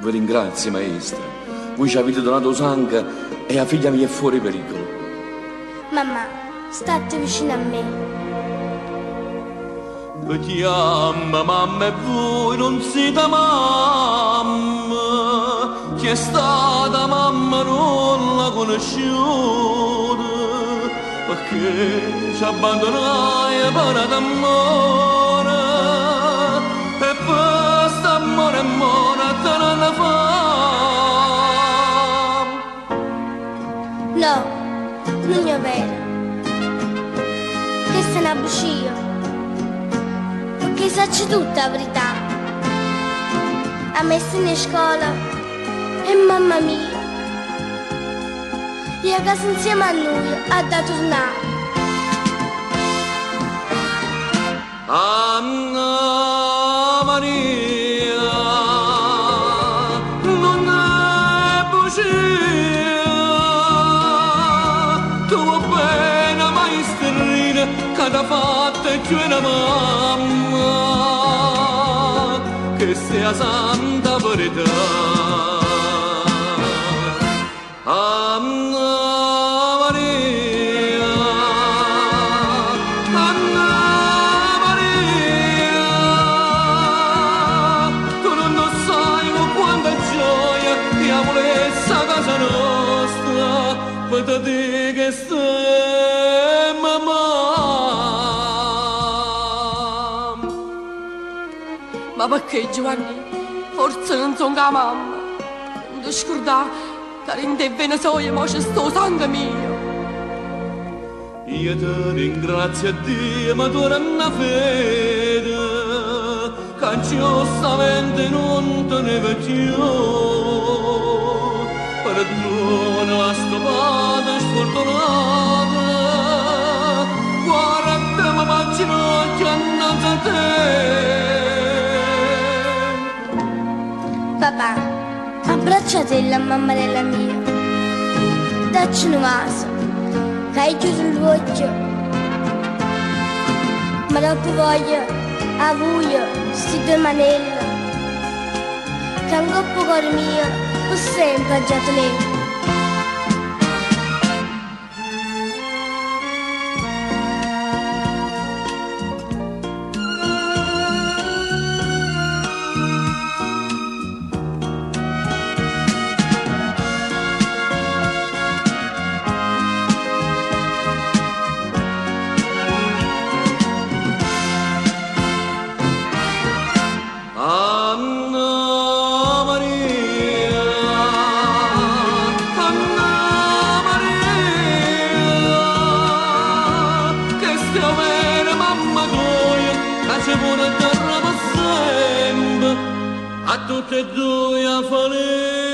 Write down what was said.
Vi ringrazio, maestra. Voi ci avete donato sangue e la figlia mia è fuori pericolo. Mamma, state vicino a me. Vi chiama mamma e voi non siete mamma. Chi è stata mamma non la conosciuta, perché ci abbandonai per d'amore e questo amore è morto non fa. No, non è vero. Questa è una bugia. Perché sacci tutta la verità. Ha messo in scuola e mamma mia, io a casa insieme a noi ha dato tornare. Anna Maria, non è bugia, tu bene maestrina che t'ha fatto e più una mamma, che sia santa verità. Anna Maria, Anna Maria, tu non lo sai quanta gioia ti ha volessa casa nostra, per te che sei mamma. Ma perché Giovanni? Forse non sono la mamma. Non ti scordare che in te Venezuela mo c'è sto sangue mio. Io ti ringrazio a Dio, ma tu una fede, che giustamente non te ne vedo. Perdona la stupata sfortunata, guarda ma immagino che annanzi a te. Papà, abbracciate la mamma della mia. Dacci un vaso, che hai chiuso il occhio. Ma dopo voglio, a voi, sti due manelli, che un coppo cuore mio, ho sempre aggiato lei. A tutte e due a fare